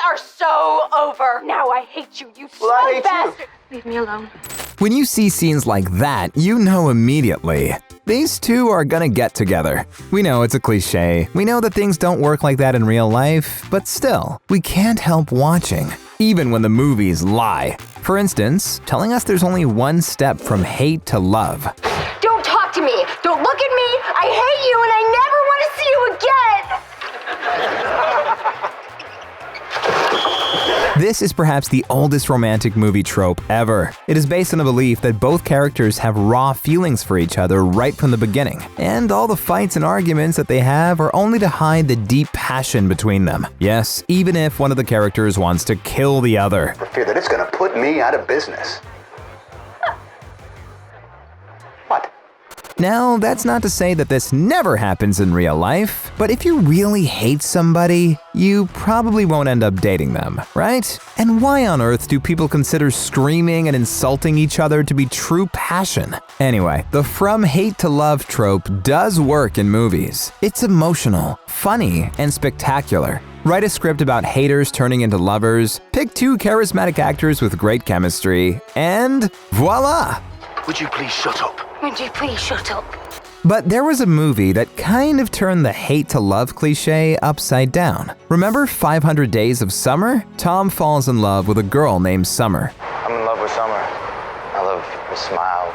are so over. Now I hate you, you smug bastard. Leave me alone. When you see scenes like that, you know immediately. These two are gonna get together. We know it's a cliche. We know that things don't work like that in real life, but still, we can't help watching, even when the movies lie. For instance, telling us there's only one step from hate to love. Don't talk to me. Don't look at me. I hate you and I never want to see you again. This is perhaps the oldest romantic movie trope ever. It is based on a belief that both characters have raw feelings for each other right from the beginning, and all the fights and arguments that they have are only to hide the deep passion between them. Yes, even if one of the characters wants to kill the other. I fear that it's gonna put me out of business. What? Now, that's not to say that this never happens in real life, but if you really hate somebody, you probably won't end up dating them, right? And why on earth do people consider screaming and insulting each other to be true passion? Anyway, the from hate to love trope does work in movies. It's emotional, funny, and spectacular. Write a script about haters turning into lovers, pick two charismatic actors with great chemistry, and voila! Would you please shut up? Would you please shut up? But there was a movie that kind of turned the hate to love cliche upside down. Remember 500 Days of Summer? Tom falls in love with a girl named Summer. I'm in love with Summer. I love her smile.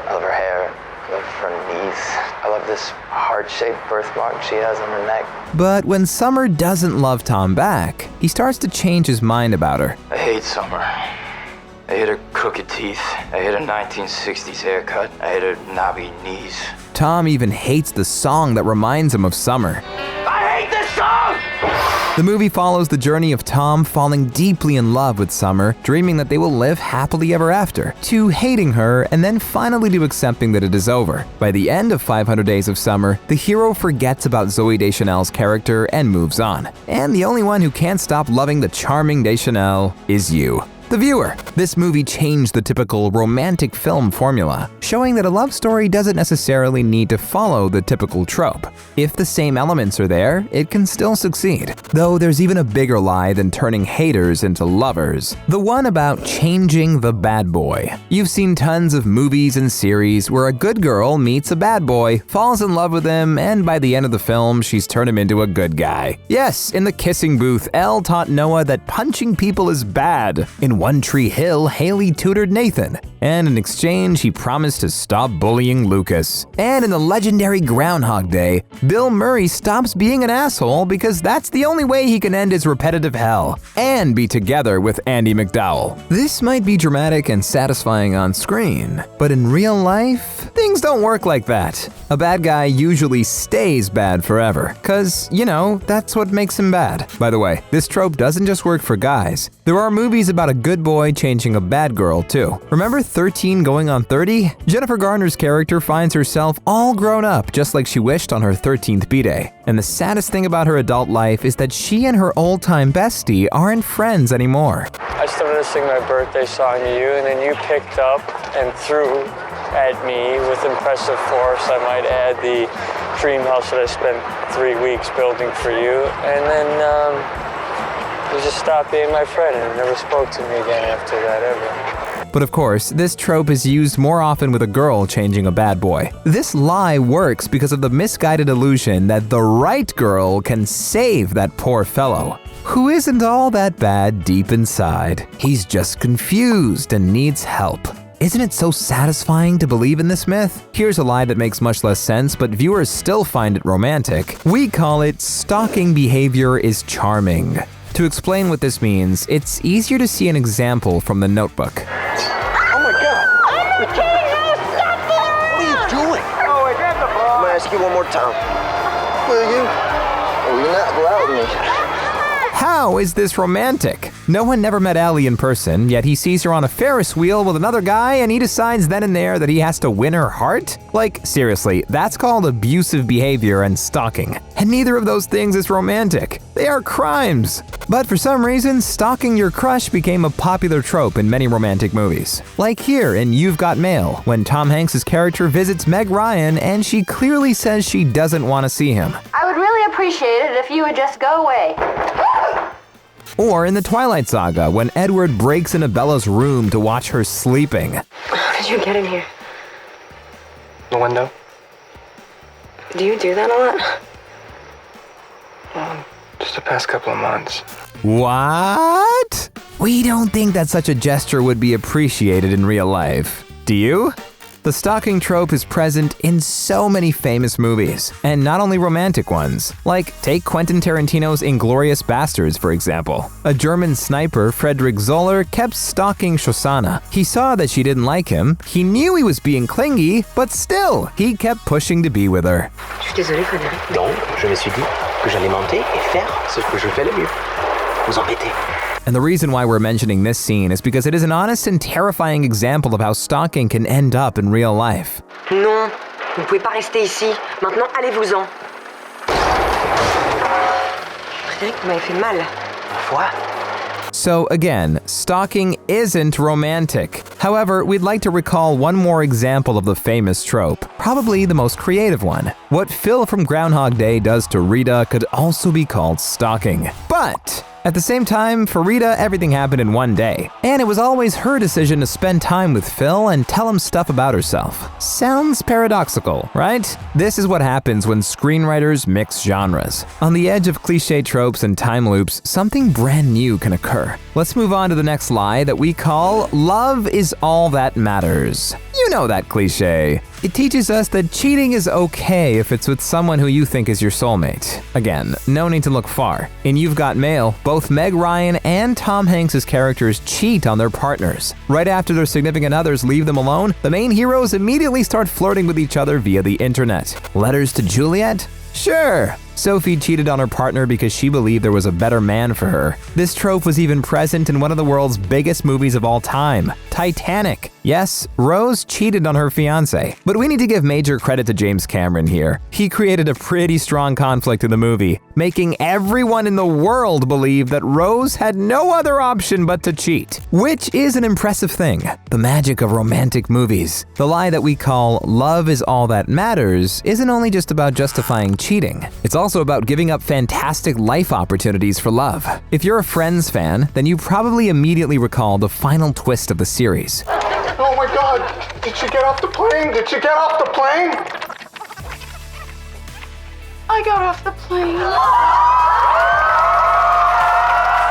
I love her hair. I love her knees. I love this heart-shaped birthmark she has on her neck. But when Summer doesn't love Tom back, he starts to change his mind about her. I hate Summer. I hate her crooked teeth. I hate her 1960s haircut. I hate her knobby knees. Tom even hates the song that reminds him of Summer. I hate this song! The movie follows the journey of Tom falling deeply in love with Summer, dreaming that they will live happily ever after, to hating her and then finally to accepting that it is over. By the end of 500 Days of Summer, the hero forgets about Zooey Deschanel's character and moves on. And the only one who can't stop loving the charming Deschanel is you, the viewer. This movie changed the typical romantic film formula, showing that a love story doesn't necessarily need to follow the typical trope. If the same elements are there, it can still succeed. Though there's even a bigger lie than turning haters into lovers, the one about changing the bad boy. You've seen tons of movies and series where a good girl meets a bad boy, falls in love with him, and by the end of the film, she's turned him into a good guy. Yes, in the kissing booth, Elle taught Noah that punching people is bad. In One Tree Hill, Haley tutored Nathan, and in exchange, he promised to stop bullying Lucas. And in the legendary Groundhog Day, Bill Murray stops being an asshole because that's the only way he can end his repetitive hell and be together with Andie MacDowell. This might be dramatic and satisfying on screen, but in real life, things don't work like that. A bad guy usually stays bad forever, cause, you know, that's what makes him bad. By the way, this trope doesn't just work for guys. There are movies about a good boy changing a bad girl too. Remember 13 Going on 30? Jennifer Garner's character finds herself all grown up just like she wished on her 13th b-day. And the saddest thing about her adult life is that she and her old-time bestie aren't friends anymore. I started to sing my birthday song to you, and then you picked up and threw at me with impressive force. I might add the dream house that I spent 3 weeks building for you. And then you just stopped being my friend and never spoke to me again after that ever. But of course, this trope is used more often with a girl changing a bad boy. This lie works because of the misguided illusion that the right girl can save that poor fellow, who isn't all that bad deep inside. He's just confused and needs help. Isn't it so satisfying to believe in this myth? Here's a lie that makes much less sense, but viewers still find it romantic. We call it stalking behavior is charming. To explain what this means, it's easier to see an example from The Notebook. Oh my God! I'm not kidding! No, stop it! What are you doing? Oh, wait, grab the ball. I'm gonna ask you one more time. Will you? Or will you not go out with me? How is this romantic? Noah never met Allie in person, yet he sees her on a Ferris wheel with another guy and he decides then and there that he has to win her heart? Like, seriously, that's called abusive behavior and stalking. And neither of those things is romantic. They are crimes. But for some reason, stalking your crush became a popular trope in many romantic movies. Like here in You've Got Mail, when Tom Hanks' character visits Meg Ryan and she clearly says she doesn't want to see him. I would really appreciate it if you would just go away. Or in the Twilight saga, when Edward breaks into Bella's room to watch her sleeping. How did you get in here? The window? Do you do that a lot? Just the past couple of months. What? We don't think that such a gesture would be appreciated in real life. Do you? The stalking trope is present in so many famous movies, and not only romantic ones. Like, take Quentin Tarantino's Inglourious Basterds, for example. A German sniper, Friedrich Zoller, kept stalking Shosanna. He saw that she didn't like him, he knew he was being clingy, but still, he kept pushing to be with her. Je suis désolée, Frédéric. Donc, je me suis dit que j'allais monter et faire ce que je fais le mieux. Vous embêter. And the reason why we're mentioning this scene is because it is an honest and terrifying example of how stalking can end up in real life. Non, vous ne pouvez pas rester ici. Maintenant, allez-vous-en. Frédéric, vous m'avez fait mal. Ma foi. So again, stalking isn't romantic. However, we'd like to recall one more example of the famous trope, probably the most creative one. What Phil from Groundhog Day does to Rita could also be called stalking. But at the same time, for Rita, everything happened in one day. And it was always her decision to spend time with Phil and tell him stuff about herself. Sounds paradoxical, right? This is what happens when screenwriters mix genres. On the edge of cliche tropes and time loops, something brand new can occur. Let's move on to the next lie that we call "Love is all that matters." You know that cliche. It teaches us that cheating is okay if it's with someone who you think is your soulmate. Again, no need to look far. In You've Got Mail, both Meg Ryan and Tom Hanks' characters cheat on their partners. Right after their significant others leave them alone, the main heroes immediately start flirting with each other via the internet. Letters to Juliet? Sure. Sophie cheated on her partner because she believed there was a better man for her. This trope was even present in one of the world's biggest movies of all time, Titanic. Yes, Rose cheated on her fiancé. But we need to give major credit to James Cameron here. He created a pretty strong conflict in the movie, making everyone in the world believe that Rose had no other option but to cheat. Which is an impressive thing, the magic of romantic movies. The lie that we call "love is all that matters" isn't only just about justifying cheating. It's also about giving up fantastic life opportunities for love. If you're a Friends fan, then you probably immediately recall the final twist of the series. Oh my God! Did she get off the plane? Did she get off the plane? I got off the plane.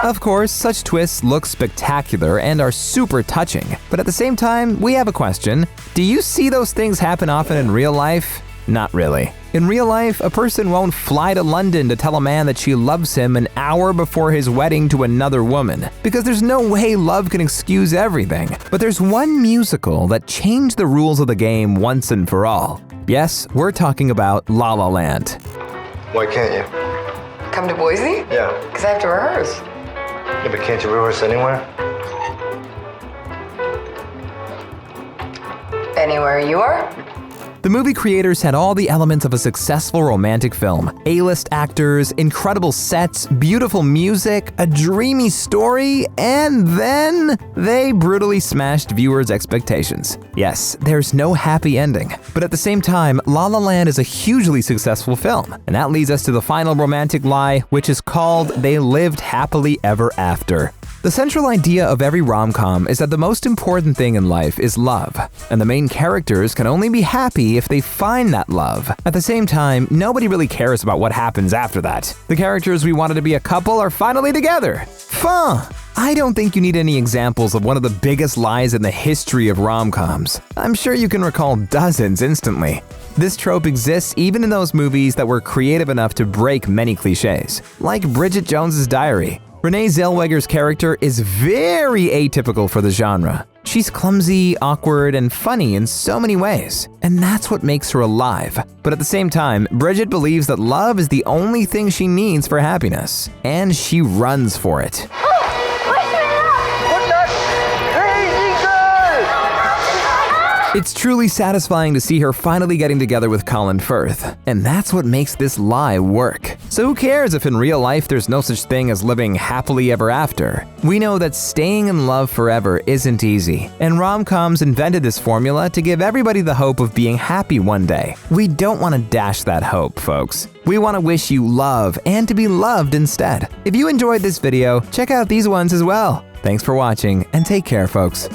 Of course, such twists look spectacular and are super touching, but at the same time, we have a question. Do you see those things happen often in real life? Not really. In real life, a person won't fly to London to tell a man that she loves him an hour before his wedding to another woman, because there's no way love can excuse everything. But there's one musical that changed the rules of the game once and for all. Yes, we're talking about La La Land. Why can't you? Come to Boise? Yeah. Because I have to rehearse. Yeah, but can't you rehearse anywhere? Anywhere you are? The movie creators had all the elements of a successful romantic film. A-list actors, incredible sets, beautiful music, a dreamy story, and then they brutally smashed viewers' expectations. Yes, there's no happy ending. But at the same time, La La Land is a hugely successful film. And that leads us to the final romantic lie, which is called "They Lived Happily Ever After." The central idea of every rom-com is that the most important thing in life is love, and the main characters can only be happy if they find that love. At the same time, nobody really cares about what happens after that. The characters we wanted to be a couple are finally together. Fun! I don't think you need any examples of one of the biggest lies in the history of rom-coms. I'm sure you can recall dozens instantly. This trope exists even in those movies that were creative enough to break many cliches, like Bridget Jones's Diary. Renee Zellweger's character is very atypical for the genre. She's clumsy, awkward, and funny in so many ways, and that's what makes her alive. But at the same time, Bridget believes that love is the only thing she needs for happiness, and she runs for it. It's truly satisfying to see her finally getting together with Colin Firth, and that's what makes this lie work. So who cares if in real life there's no such thing as living happily ever after? We know that staying in love forever isn't easy, and rom-coms invented this formula to give everybody the hope of being happy one day. We don't want to dash that hope, folks. We want to wish you love and to be loved instead. If you enjoyed this video, check out these ones as well. Thanks for watching, and take care, folks.